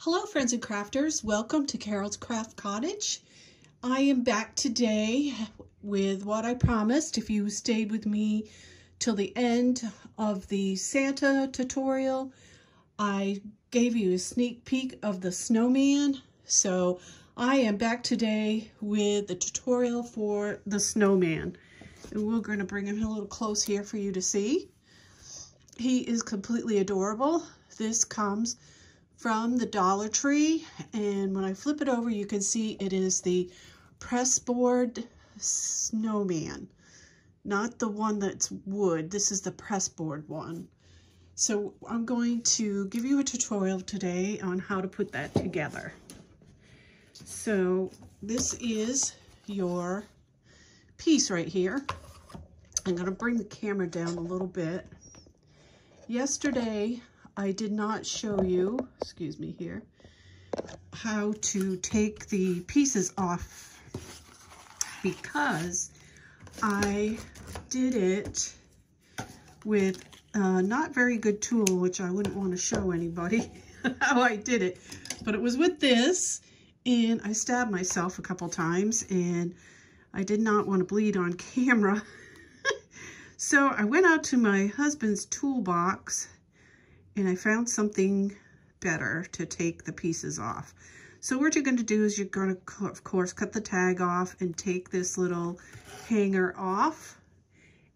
Hello friends and crafters, welcome to Carol's Craft Cottage. I am back today with what I promised. If you stayed with me till the end of the Santa tutorial, I gave you a sneak peek of the snowman. So I am back today with the tutorial for the snowman. And we're going to bring him a little close here for you to see. He is completely adorable. This comes from the Dollar Tree, and when I flip it over you can see it is the pressboard snowman, not the one that's wood. This is the pressboard one. So I'm going to give you a tutorial today on how to put that together. So this is your piece right here. I'm going to bring the camera down a little bit. Yesterday I did not show you, excuse me here, how to take the pieces off because I did it with a not very good tool, which I wouldn't want to show anybody how I did it. But it was with this, and I stabbed myself a couple times, and I did not want to bleed on camera. So I went out to my husband's toolbox and I found something better to take the pieces off. So what you're going to do is you're going to, of course, cut the tag off and take this little hanger off.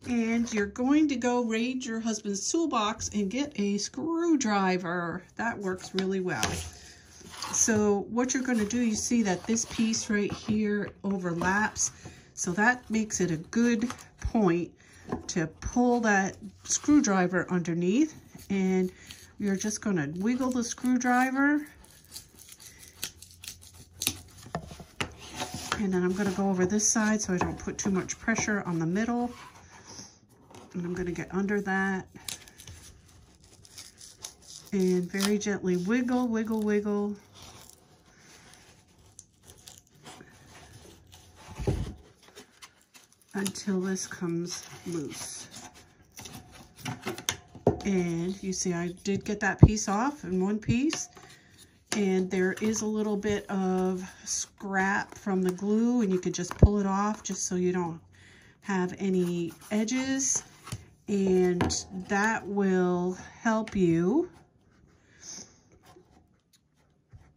And you're going to go raid your husband's toolbox and get a screwdriver. That works really well. So what you're going to do, you see that this piece right here overlaps. So that makes it a good point to pull that screwdriver underneath, and you're just going to wiggle the screwdriver, and then I'm going to go over this side so I don't put too much pressure on the middle, and I'm going to get under that and very gently wiggle, wiggle, wiggle. Until this comes loose. And you see I did get that piece off in one piece, and there is a little bit of scrap from the glue, and you could just pull it off just so you don't have any edges, and that will help you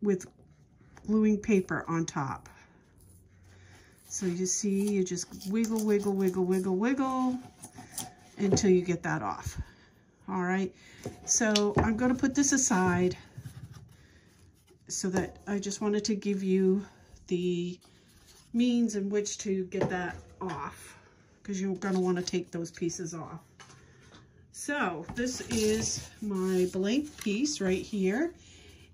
with gluing paper on top. So you see, you just wiggle, wiggle, wiggle, wiggle, wiggle until you get that off. All right, so I'm going to put this aside so that I just wanted to give you the means in which to get that off, because you're going to want to take those pieces off. So this is my blank piece right here.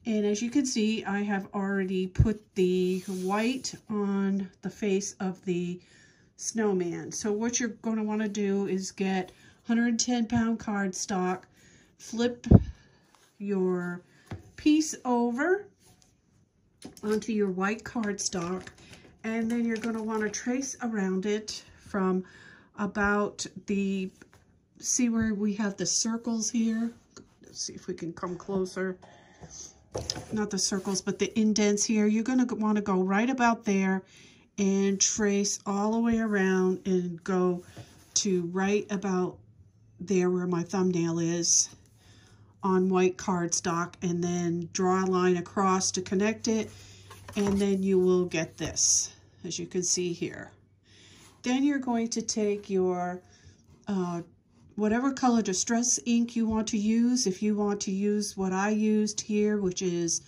And as you can see, I have already put the white on the face of the snowman. So what you're going to want to do is get 110-pound cardstock, flip your piece over onto your white cardstock, and then you're going to want to trace around it from about the, see where we have the circles here? Let's see if we can come closer. Not the circles, but the indents here. You're going to want to go right about there and trace all the way around and go to right about there where my thumbnail is on white cardstock, and then draw a line across to connect it, and then you will get this, as you can see here. Then you're going to take your whatever color distress ink you want to use. If you want to use what I used here, which is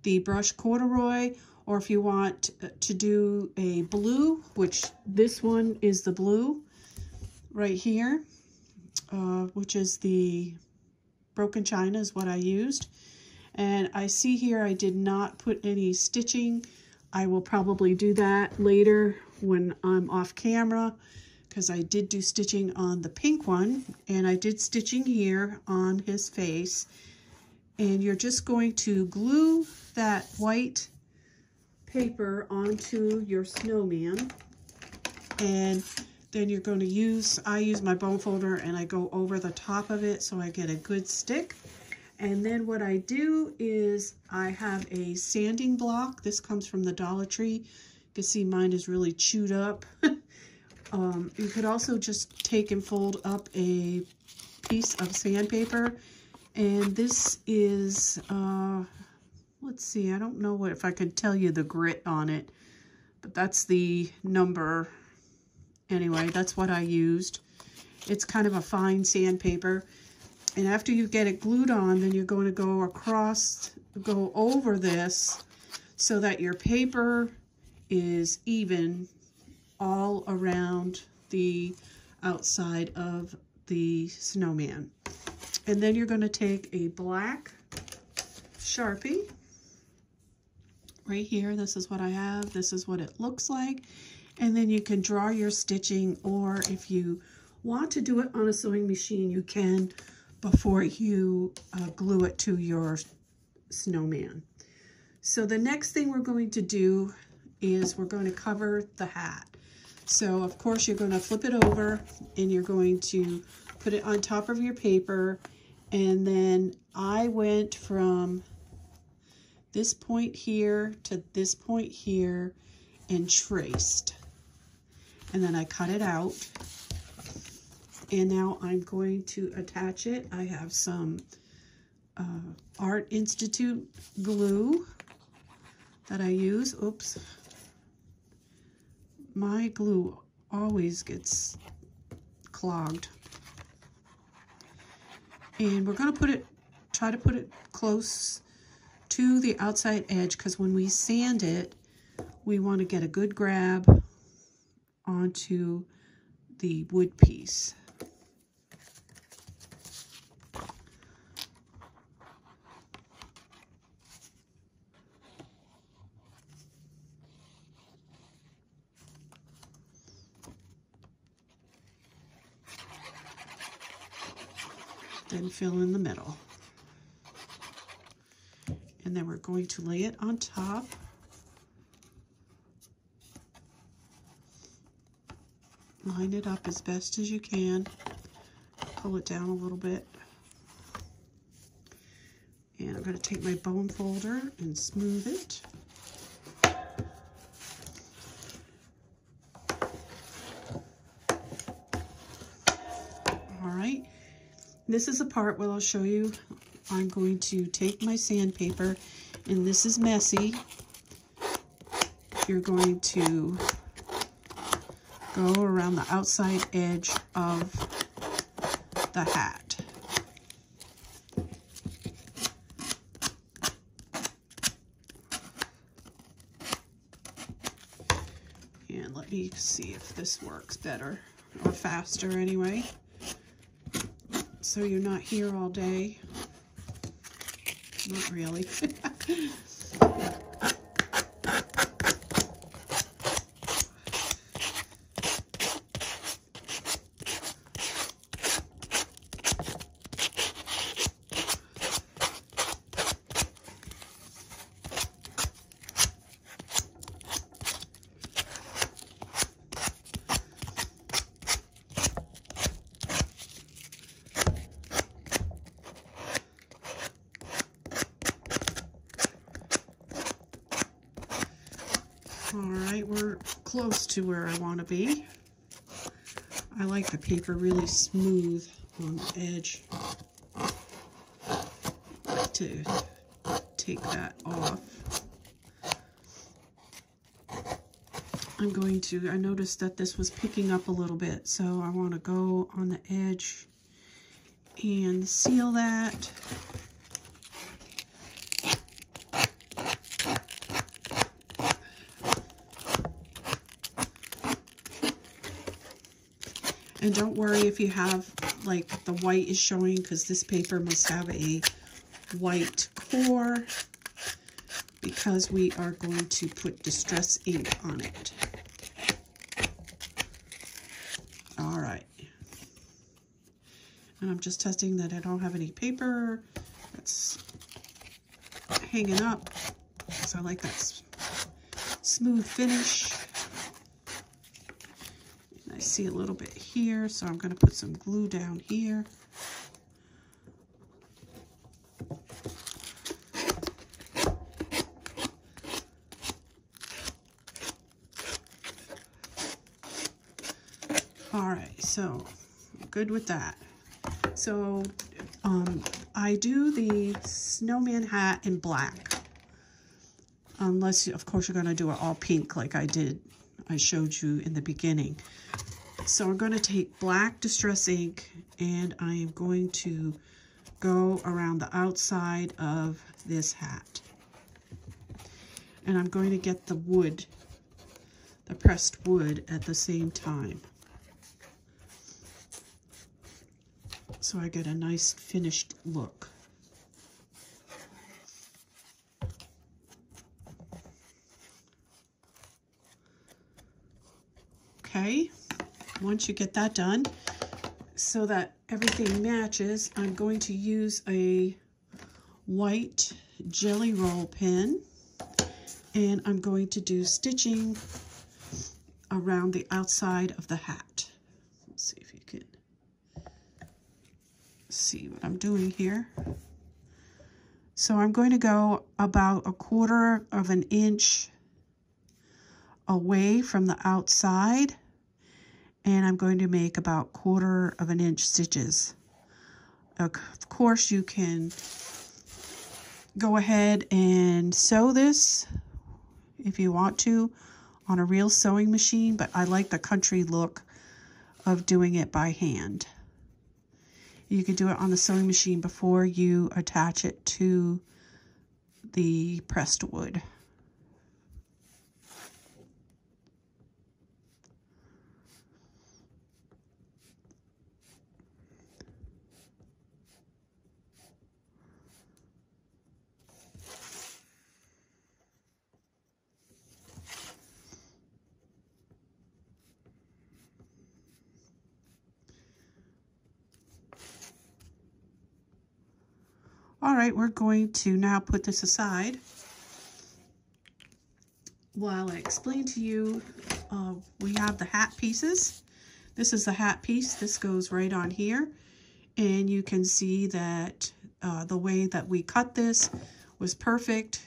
the brush corduroy, or if you want to do a blue, which this one is the blue right here, which is the broken china is what I used. And I see here I did not put any stitching. I will probably do that later when I'm off camera, because I did do stitching on the pink one, and I did stitching here on his face. And you're just going to glue that white paper onto your snowman, and then you're going to use, I use my bone folder and I go over the top of it so I get a good stick. And then what I do is I have a sanding block. This comes from the Dollar Tree. You can see mine is really chewed up. You could also just take and fold up a piece of sandpaper. And this is, let's see, I don't know if I could tell you the grit on it, but that's the number. Anyway, that's what I used. It's kind of a fine sandpaper. And after you get it glued on, then you're going to go over this so that your paper is even all around the outside of the snowman. And then you're going to take a black Sharpie right here. This is what I have. This is what it looks like. And then you can draw your stitching, or if you want to do it on a sewing machine, you can before you glue it to your snowman. So the next thing we're going to do is we're going to cover the hat. So of course you're going to flip it over and you're going to put it on top of your paper. And then I went from this point here to this point here and traced. And then I cut it out. And now I'm going to attach it. I have some Art Institute glue that I use. Oops. My glue always gets clogged. And we're going to try to put it close to the outside edge, because when we sand it, we want to get a good grab onto the wood piece. Then fill in the middle. And then we're going to lay it on top. Line it up as best as you can. Pull it down a little bit. And I'm going to take my bone folder and smooth it. All right. This is the part where I'll show you. I'm going to take my sandpaper, and this is messy. You're going to go around the outside edge of the hat. And let me see if this works better, or faster anyway, so you're not here all day. Not really. Alright, we're close to where I want to be. I like the paper really smooth on the edge. I like to take that off. I noticed that this was picking up a little bit, so I want to go on the edge and seal that. And don't worry if you have, like, the white is showing, because this paper must have a white core, because we are going to put Distress ink on it. All right. And I'm just testing that I don't have any paper that's hanging up, because I like that smooth finish. I see a little bit here, so I'm going to put some glue down here. All right, so good with that. So I do the snowman hat in black, unless of course you're going to do it all pink like I showed you in the beginning. So I'm going to take black distress ink and I am going to go around the outside of this hat. And I'm going to get the wood, the pressed wood at the same time. So I get a nice finished look. Okay, once you get that done, so that everything matches, I'm going to use a white jelly roll pen, and I'm going to do stitching around the outside of the hat. Let's see if you can see what I'm doing here. So I'm going to go about 1/4 of an inch away from the outside, and I'm going to make about 1/4 of an inch stitches. Of course, you can go ahead and sew this if you want to on a real sewing machine, but I like the country look of doing it by hand. You can do it on the sewing machine before you attach it to the pressed wood. All right, we're going to now put this aside while I explain to you. We have the hat pieces. This is the hat piece. This goes right on here, and you can see that the way that we cut this was perfect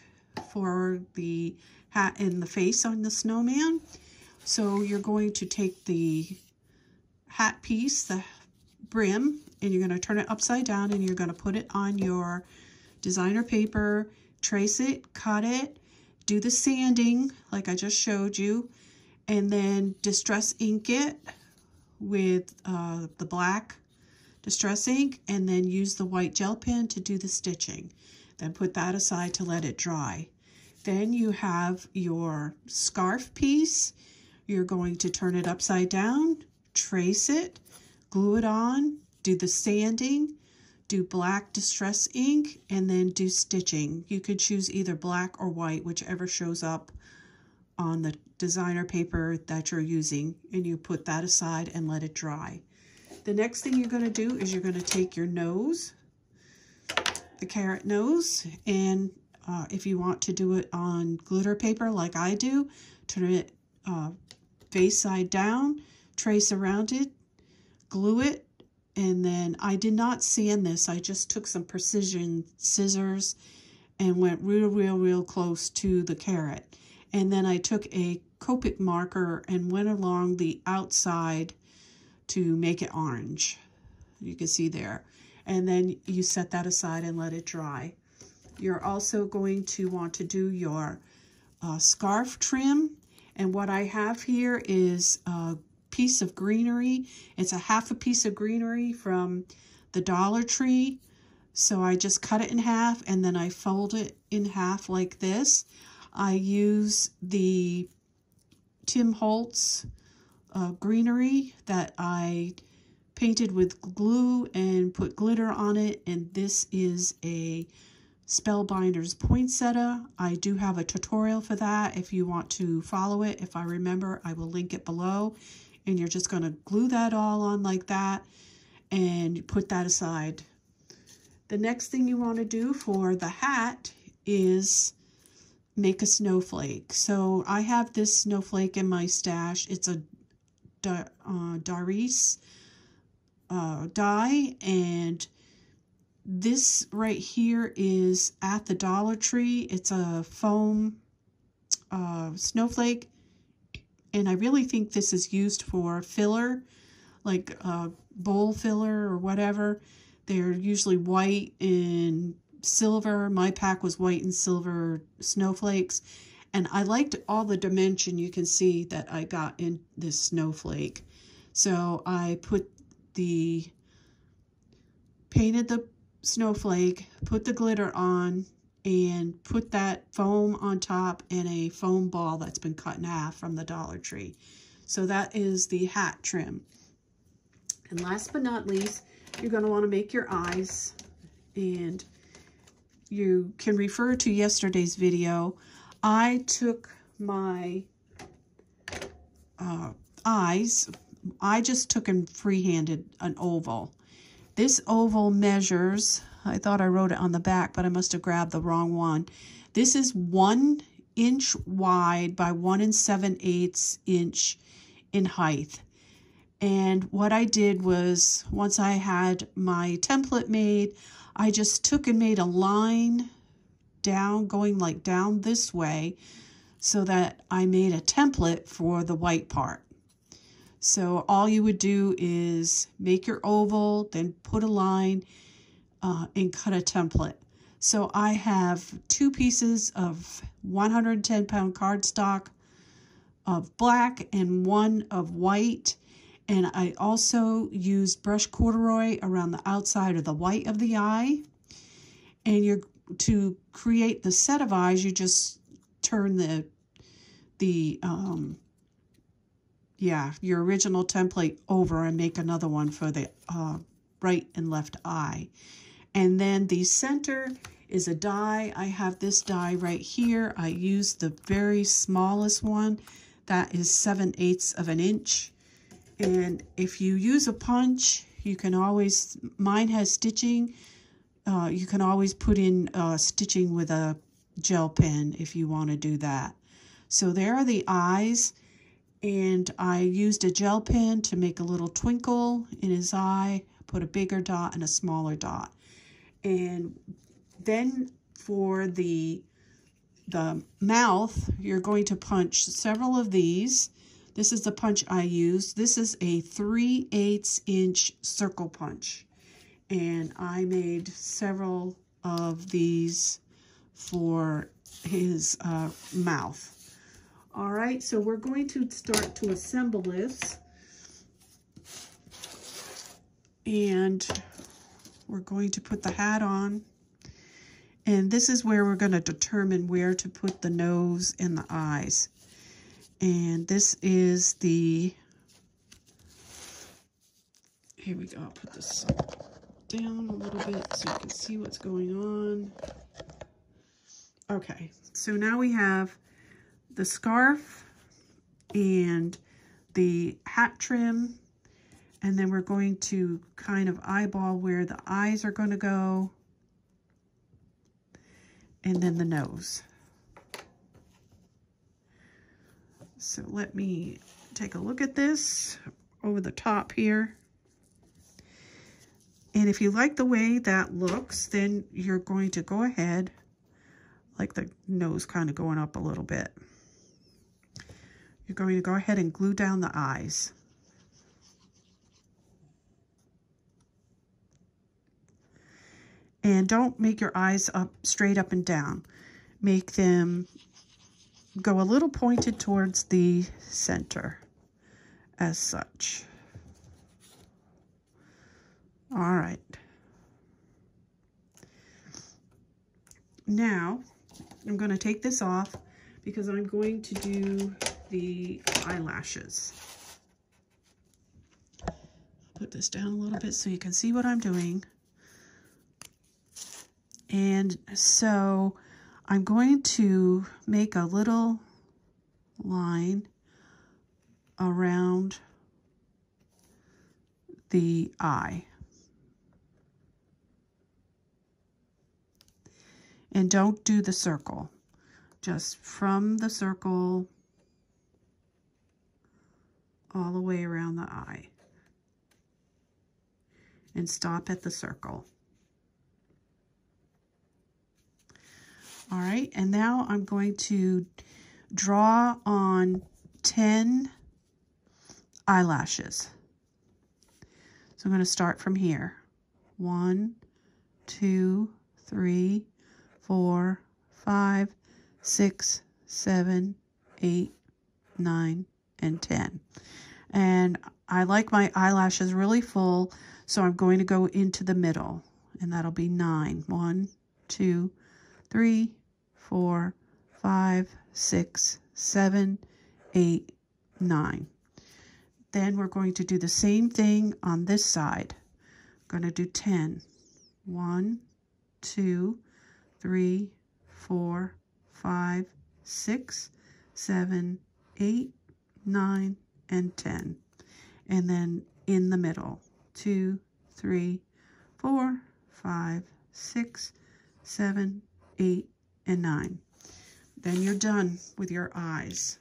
for the hat and the face on the snowman. So you're going to take the hat piece, the brim, and you're going to turn it upside down, and you're going to put it on your designer paper, trace it, cut it, do the sanding like I just showed you, and then distress ink it with the black distress ink, and then use the white gel pen to do the stitching. Then put that aside to let it dry. Then you have your scarf piece. You're going to turn it upside down, trace it, glue it on, do the sanding, do black distress ink, and then do stitching. You could choose either black or white, whichever shows up on the designer paper that you're using, and you put that aside and let it dry. The next thing you're going to do is you're going to take your nose, the carrot nose, and if you want to do it on glitter paper like I do, turn it face side down, trace around it, glue it, and then I did not sand this. I just took some precision scissors and went real close to the carrot. And then I took a Copic marker and went along the outside to make it orange. You can see there. And then you set that aside and let it dry. You're also going to want to do your scarf trim. And what I have here is piece of greenery. It's a half a piece of greenery from the Dollar Tree. So I just cut it in half and then I fold it in half like this. I use the Tim Holtz greenery that I painted with glue and put glitter on it, and this is a Spellbinders Poinsettia. I do have a tutorial for that if you want to follow it. If I remember, I will link it below. And you're just going to glue that all on like that and put that aside. The next thing you want to do for the hat is make a snowflake. So I have this snowflake in my stash. It's a Doris die, and this right here is at the Dollar Tree. It's a foam snowflake. And I really think this is used for filler like bowl filler or whatever. They're usually white and silver. My pack was white and silver snowflakes. And I liked all the dimension you can see that I got in this snowflake. So I painted the snowflake, put the glitter on, and put that foam on top and a foam ball that's been cut in half from the Dollar Tree. So that is the hat trim. And last but not least, you're going to want to make your eyes. And you can refer to yesterday's video. I took my eyes, I just took and freehanded an oval. This oval measures, I thought I wrote it on the back, but I must have grabbed the wrong one. This is 1 inch wide by 1 7/8 inch in height. And what I did was, once I had my template made, I just took and made a line down, going like down this way, so that I made a template for the white part. So all you would do is make your oval, then put a line, and cut a template. So I have 2 pieces of 110-pound cardstock of black and 1 of white. And I also used brush corduroy around the outside of the white of the eye. And to create the set of eyes, you just turn your original template over and make another one for the right and left eye. And then the center is a die. I have this die right here. I used the very smallest one. That is 7/8 of an inch. And if you use a punch, you can always, mine has stitching. You can always put in stitching with a gel pen if you want to do that. So there are the eyes. And I used a gel pen to make a little twinkle in his eye, put a bigger dot and a smaller dot. And then for the mouth, you're going to punch several of these. This is the punch I used. This is a 3/8 inch circle punch. And I made several of these for his mouth. All right, so we're going to start to assemble this. And we're going to put the hat on. And this is where we're going to determine where to put the nose and the eyes. And this is the, here we go, I'll put this down a little bit so you can see what's going on. Okay, so now we have the scarf and the hat trim, and then we're going to kind of eyeball where the eyes are going to go, and then the nose. So let me take a look at this over the top here. And if you like the way that looks, then you're going to go ahead, like the nose kind of going up a little bit. You're going to go ahead and glue down the eyes. And don't make your eyes up straight up and down. Make them go a little pointed towards the center as such. All right. Now, I'm going to take this off because I'm going to do the eyelashes. Put this down a little bit so you can see what I'm doing. And so I'm going to make a little line around the eye. And don't do the circle. Just from the circle all the way around the eye. And stop at the circle. All right, and now I'm going to draw on 10 eyelashes. So I'm going to start from here. 1, 2, 3, 4, 5, 6, 7, 8, 9, and 10. And I like my eyelashes really full, so I'm going to go into the middle, and that'll be 9. 1, 2, 3, 4, 5, 6, 7, 8, 9. Then we're going to do the same thing on this side. I'm going to do 10. 1, 2, 3, 4, 5, 6, 7, 8, 9, and 10. And then in the middle, 2, 3, 4, 5, 6, 7, 8, and 9. Then you're done with your eyes.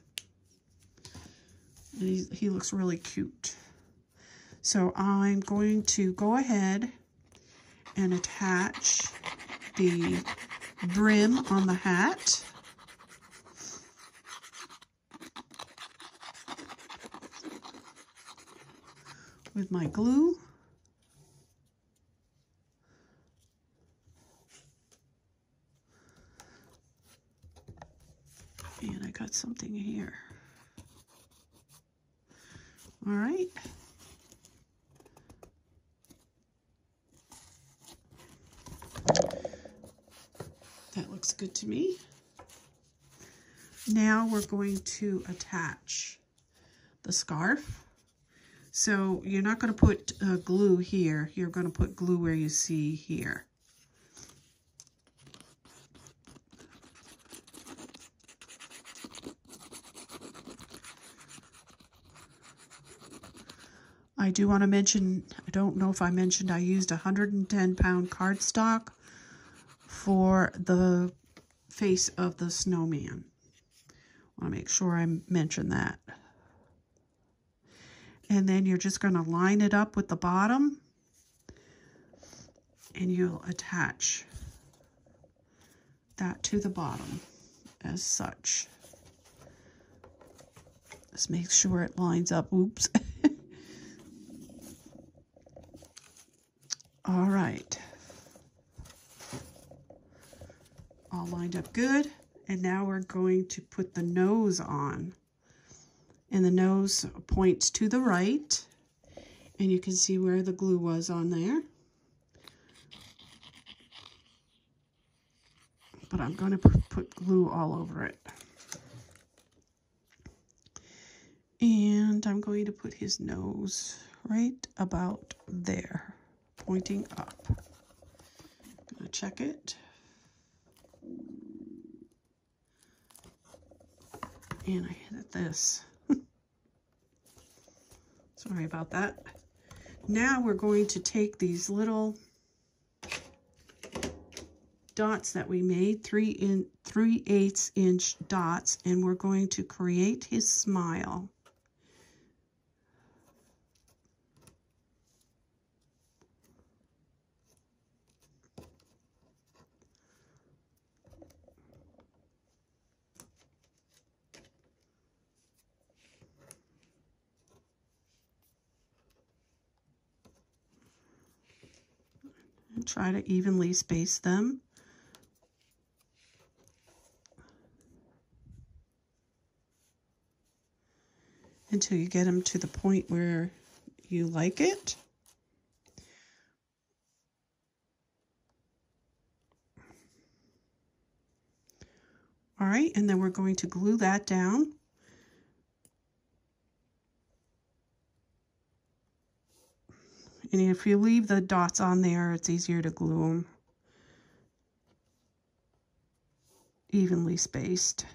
And he looks really cute. So I'm going to go ahead and attach the brim on the hat. With my glue. And I got something here. All right. That looks good to me. Now we're going to attach the scarf. So you're not going to put glue here. You're going to put glue where you see here. I do want to mention, I don't know if I mentioned, I used 110-pound cardstock for the face of the snowman. I want to make sure I mention that. And then you're just going to line it up with the bottom, and you'll attach that to the bottom as such. Just make sure it lines up. Oops. All right. All lined up good. And now we're going to put the nose on. And the nose points to the right. And you can see where the glue was on there. But I'm going to put glue all over it. And I'm going to put his nose right about there, pointing up. I'm going to check it. And I hit this. Sorry about that. Now we're going to take these little dots that we made, 3/8 inch dots, and we're going to create his smile. And try to evenly space them. Until you get them to the point where you like it. All right, and then we're going to glue that down. And if you leave the dots on there, it's easier to glue them evenly spaced.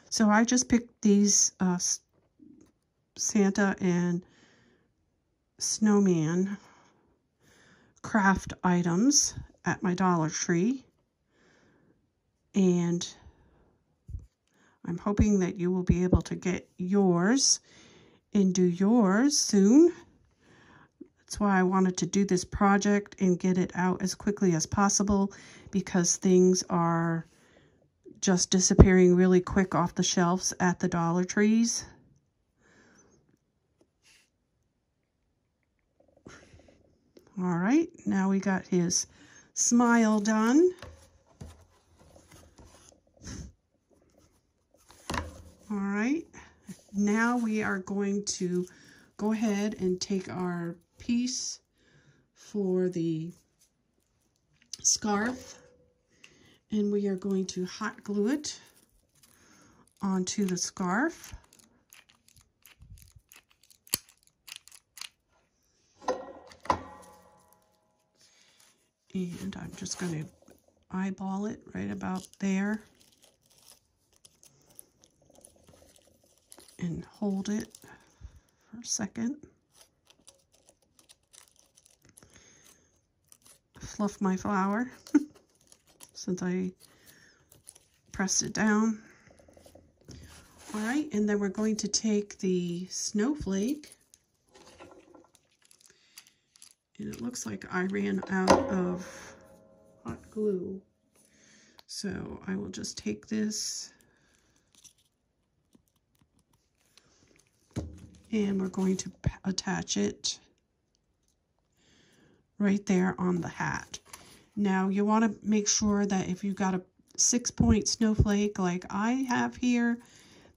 So I just picked these Santa and Snowman craft items at my Dollar Tree. And I'm hoping that you will be able to get yours and do yours soon. That's why I wanted to do this project and get it out as quickly as possible, because things are just disappearing really quick off the shelves at the Dollar Trees. All right, now we got his smile done. All right, now we are going to go ahead and take our piece for the scarf, and we are going to hot glue it onto the scarf. And I'm just going to eyeball it right about there and hold it for a second. Fluff my flower since I pressed it down. All right, and then we're going to take the snowflake. And it looks like I ran out of hot glue. So I will just take this and we're going to attach it right there on the hat. Now you want to make sure that if you've got a 6-point snowflake like I have here,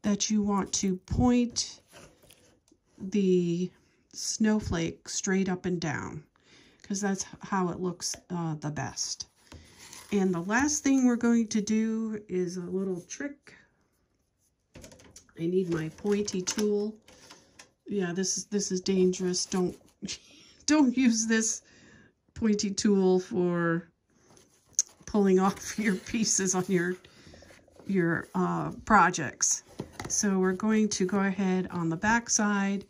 that you want to point the snowflake straight up and down, because that's how it looks the best. And the last thing we're going to do is a little trick. I need my pointy tool. Yeah, this is dangerous. Don't use this pointy tool for pulling off your pieces on your projects. So we're going to go ahead on the back side,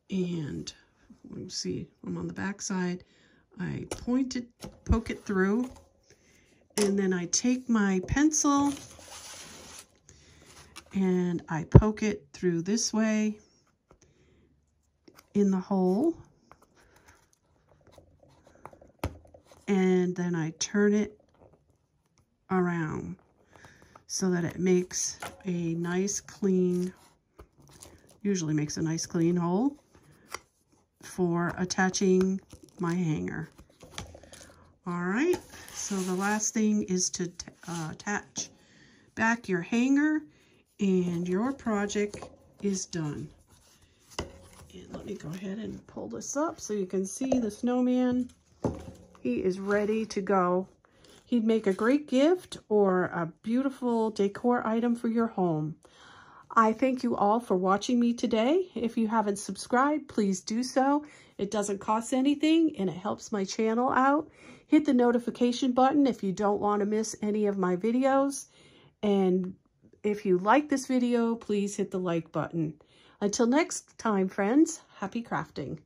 and let me see, I'm on the back side. I poke it through, and then I take my pencil and I poke it through this way in the hole, and then I turn it around so that it makes a nice clean, usually makes a nice clean hole for attaching my hanger. All right, so the last thing is to attach back your hanger, and your project is done. And let me go ahead and pull this up so you can see the snowman. He is ready to go. He'd make a great gift or a beautiful decor item for your home. I thank you all for watching me today. If you haven't subscribed, please do so. It doesn't cost anything and it helps my channel out. Hit the notification button if you don't want to miss any of my videos. And if you like this video, please hit the like button. Until next time, friends, happy crafting.